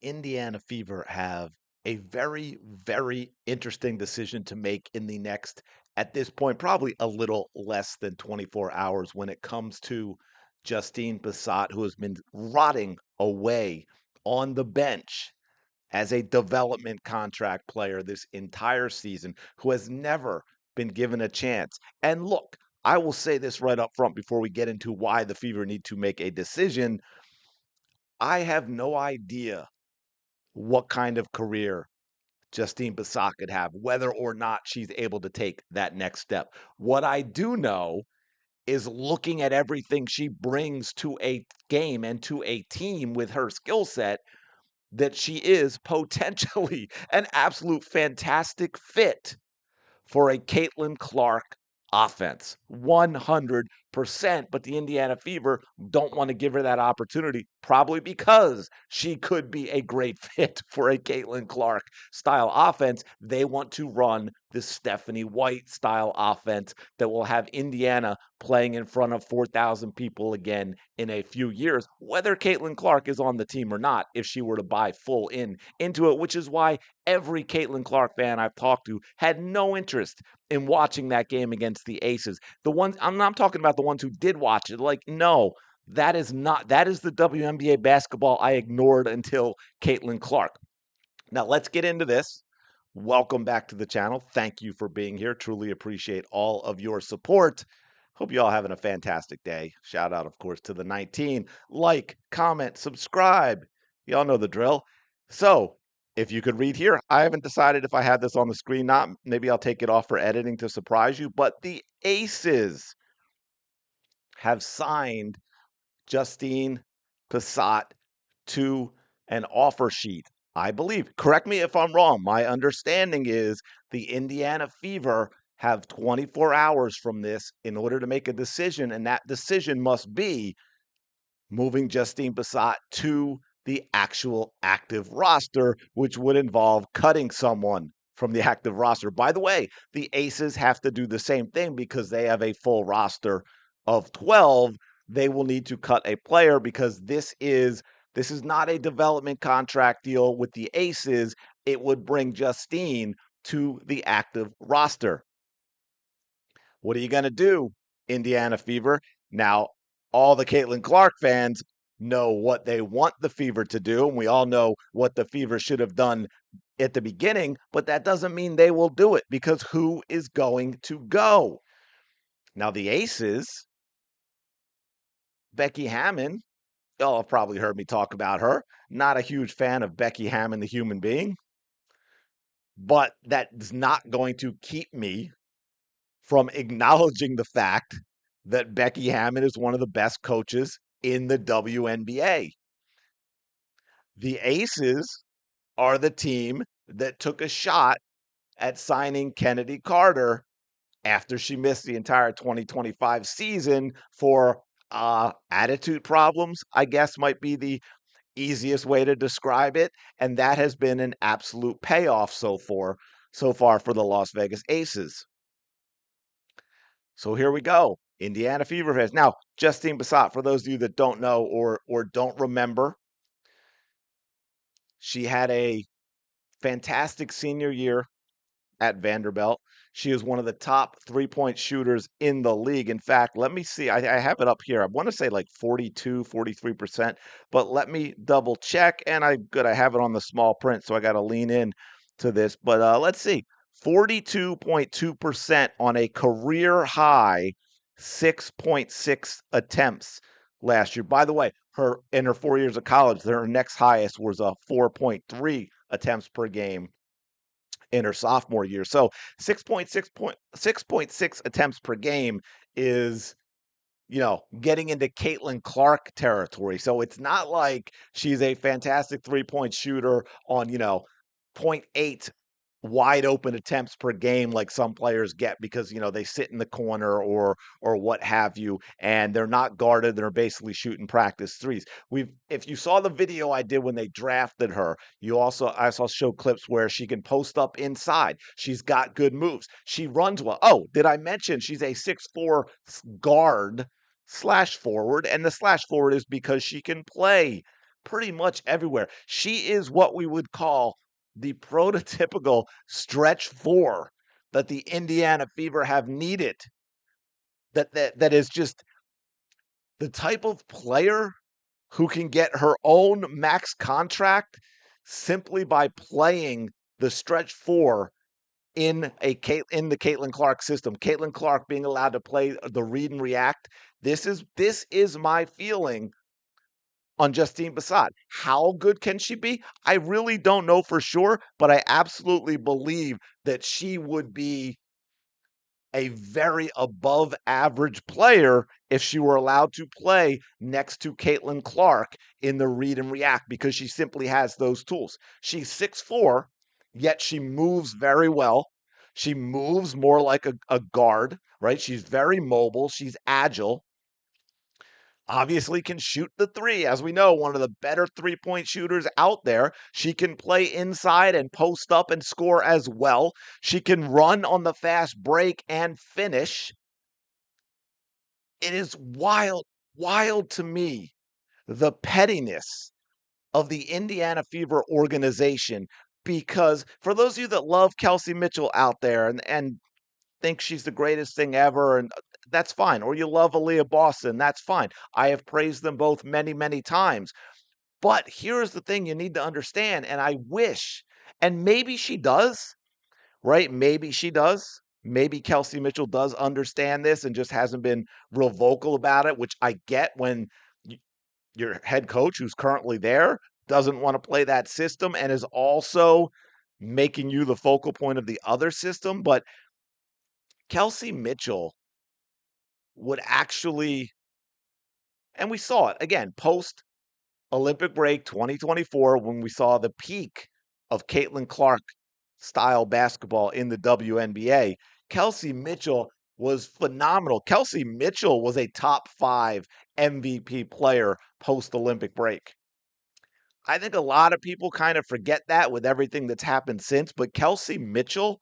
Indiana Fever have a very, very interesting decision to make in the next, at this point, probably a little less than 24 hours when it comes to Justine Bassat, who has been rotting away on the bench as a development contract player this entire season, who has never been given a chance. And look, I will say this right up front before we get into why the Fever need to make a decision. I have no idea what kind of career Justine Bassat could have, whether or not she's able to take that next step. What I do know is looking at everything she brings to a game and to a team with her skill set, that she is potentially an absolute fantastic fit for a Caitlin Clark offense. 100%. But the Indiana Fever don't want to give her that opportunity, probably because she could be a great fit for a Caitlin Clark style offense. They want to run the Stephanie White style offense that will have Indiana playing in front of 4,000 people again in a few years, whether Caitlin Clark is on the team or not, if she were to buy full into it, which is why every Caitlin Clark fan I've talked to had no interest in watching that game against the Aces. The ones I'm not talking about the ones who did watch it. Like, no, that is the WNBA basketball I ignored until Caitlin Clark. Now let's get into this. Welcome back to the channel. Thank you for being here. Truly appreciate all of your support. Hope you all having a fantastic day. Shout out, of course, to the 19. Like, comment, subscribe. Y'all know the drill. So, if you could read here, I haven't decided if I have this on the screen, not maybe I'll take it off for editing to surprise you, but the Aces have signed Justine Bassat to an offer sheet. I believe, correct me if I'm wrong. My understanding is the Indiana Fever have 24 hours from this in order to make a decision, and that decision must be moving Justine Bassat to the actual active roster, which would involve cutting someone from the active roster. By the way, the Aces have to do the same thing because they have a full roster of 12. They will need to cut a player because this is not a development contract deal with the Aces. It would bring Justine to the active roster. What are you going to do, Indiana Fever? Now, all the Caitlin Clark fans know what they want the Fever to do, and we all know what the Fever should have done at the beginning, but that doesn't mean they will do it because who is going to go? Now, the Aces, Becky Hammon, y'all have probably heard me talk about her. Not a huge fan of Becky Hammon, the human being, but that's not going to keep me from acknowledging the fact that Becky Hammon is one of the best coaches in the WNBA. The Aces are the team that took a shot at signing Kennedy Carter after she missed the entire 2025 season for attitude problems, I guess might be the easiest way to describe it. And that has been an absolute payoff so far for the Las Vegas Aces. So here we go. Indiana Fever fans. Now, Justine Bassat, for those of you that don't know or don't remember, she had a fantastic senior year at Vanderbilt. She is one of the top 3-point shooters in the league. In fact, let me see. I have it up here. I want to say like 42, 43%, but let me double check. And I have it on the small print, so I got to lean in to this. But let's see. 42.2% on a career high 6.6 attempts last year. By the way, in her 4 years of college, her next highest was a 4.3 attempts per game in her sophomore year. So 6.6 attempts per game is, getting into Caitlin Clark territory. So it's not like she's a fantastic 3-point shooter on, zero point 0.8 wide open attempts per game like some players get because they sit in the corner or what have you, and they're not guarded. They're basically shooting practice threes. If you saw the video I did when they drafted her, I saw show clips where she can post up inside. She's got good moves. She runs well. Oh, did I mention she's a 6'4" guard slash forward, and the slash forward is because she can play pretty much everywhere. She is what we would call the prototypical stretch four that the Indiana Fever have needed. That is just the type of player who can get her own max contract simply by playing the stretch four in the Caitlin Clark system. Caitlin Clark being allowed to play the read and react. This is my feeling on Justine Bassat. How good can she be? I really don't know for sure, but I absolutely believe that she would be a very above average player if she were allowed to play next to Caitlin Clark in the read and react because she simply has those tools. She's 6'4", yet she moves very well. She moves more like a guard, right? She's very mobile. She's agile. Obviously can shoot the three, as we know, one of the better three-point shooters out there. She can play inside and post up and score as well. She can run on the fast break and finish. It is wild, wild to me, the pettiness of the Indiana Fever organization, because for those of you that love Kelsey Mitchell out there and think she's the greatest thing ever, and that's fine. Or you love Aaliyah Boston, that's fine. I have praised them both many, many times. But here's the thing you need to understand, and I wish, and maybe she does, right? Maybe she does. Maybe Kelsey Mitchell does understand this and just hasn't been real vocal about it, which I get when your head coach, who's currently there, doesn't want to play that system and is also making you the focal point of the other system. But Kelsey Mitchell would actually, and we saw it again post Olympic break 2024 when we saw the peak of Caitlin Clark style basketball in the WNBA. Kelsey Mitchell was phenomenal. Kelsey Mitchell was a top 5 MVP player post Olympic break. I think a lot of people kind of forget that with everything that's happened since, but Kelsey Mitchell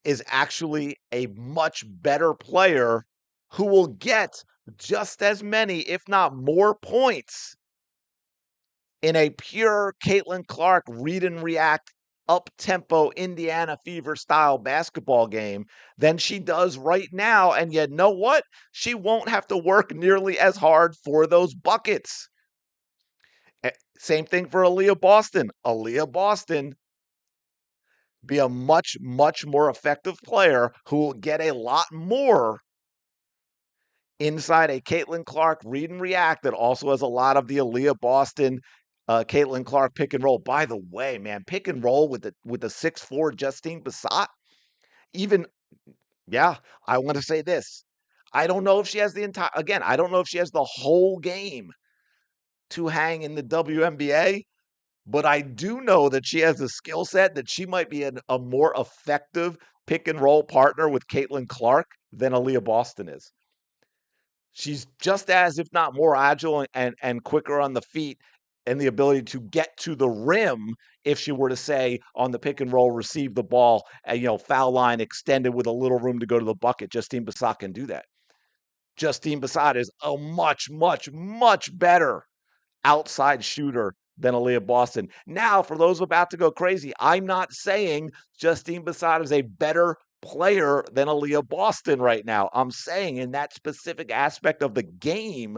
is actually a much better player who will get just as many, if not more points in a pure Caitlin Clark read and react up-tempo Indiana Fever style basketball game than she does right now. And you know what? She won't have to work nearly as hard for those buckets. Same thing for Aaliyah Boston. Aaliyah Boston be a much, much more effective player who will get a lot more inside a Caitlin Clark read and react that also has a lot of the Aaliyah Boston, Caitlin Clark pick and roll. By the way, man, pick and roll with the 6'4" Justine Bassat. Even, yeah, I want to say this. I don't know if she has I don't know if she has the whole game to hang in the WNBA, but I do know that she has a skill set that she might be a more effective pick and roll partner with Caitlin Clark than Aaliyah Boston is. She's just as, if not more agile and quicker on the feet and the ability to get to the rim if she were to say on the pick and roll, receive the ball and, foul line extended with a little room to go to the bucket. Justine Bassat can do that. Justine Bassat is a much, much, much better outside shooter than Aaliyah Boston. Now, for those about to go crazy, I'm not saying Justine Bassat is a better player than Aaliyah Boston right now. I'm saying in that specific aspect of the game,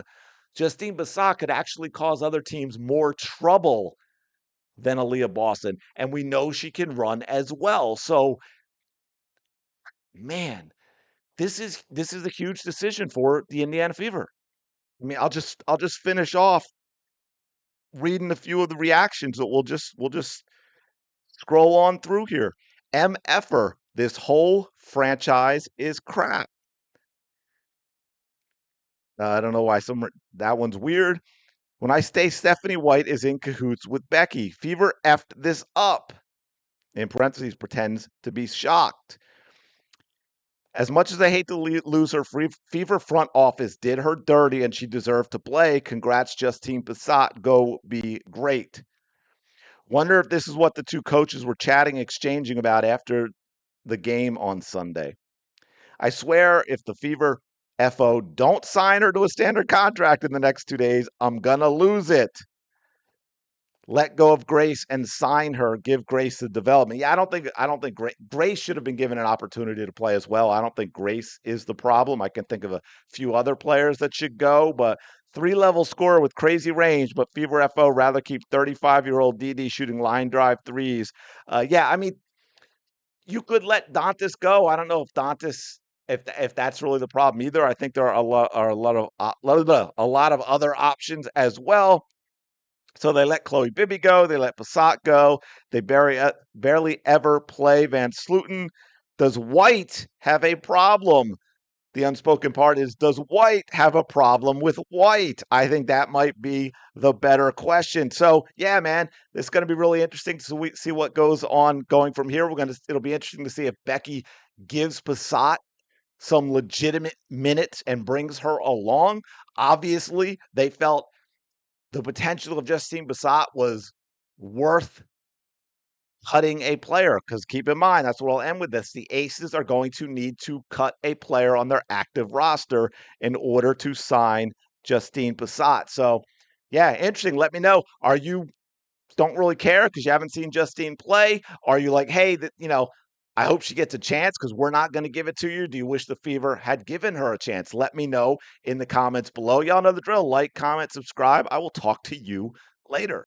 Justine Bassat could actually cause other teams more trouble than Aaliyah Boston. And we know she can run as well. So, man, this is a huge decision for the Indiana Fever. I mean, I'll just finish off reading a few of the reactions that we'll just scroll on through here. MFer, this whole franchise is crap. I don't know why that one's weird. When I say Stephanie White is in cahoots with Becky, Fever effed this up. In parentheses, pretends to be shocked. As much as I hate to lose her, Fever front office did her dirty and she deserved to play. Congrats, Justine Bassat. Go be great. Wonder if this is what the two coaches were chatting, exchanging about after the game on Sunday. I swear, if the Fever FO don't sign her to a standard contract in the next 2 days, I'm going to lose it. let go of Grace and sign her, give Grace the development. Yeah, I don't think Grace should have been given an opportunity to play as well. I don't think Grace is the problem. I can think of a few other players that should go, but three-level scorer with crazy range, but Fever FO rather keep 35-year-old DD shooting line drive threes. Yeah, I mean, you could let Dantas go. I don't know if Dantas if that's really the problem either. I think there are a lot of a lot of other options as well. So they let Chloe Bibby go. They let Passat go. They barely ever play Van Sluten. Does White have a problem? The unspoken part is, does White have a problem with White? I think that might be the better question. So, yeah, man, it's going to be really interesting to see what goes on going from here. It'll be interesting to see if Becky gives Passat some legitimate minutes and brings her along. Obviously, they felt the potential of Justine Bassat was worth cutting a player, because keep in mind, that's what I'll end with this. The Aces are going to need to cut a player on their active roster in order to sign Justine Bassat. So, yeah, interesting. Let me know. Are you don't really care because you haven't seen Justine play? Are you like, hey, I hope she gets a chance because we're not going to give it to you? Do you wish the Fever had given her a chance? Let me know in the comments below. Y'all know the drill. Like, comment, subscribe. I will talk to you later.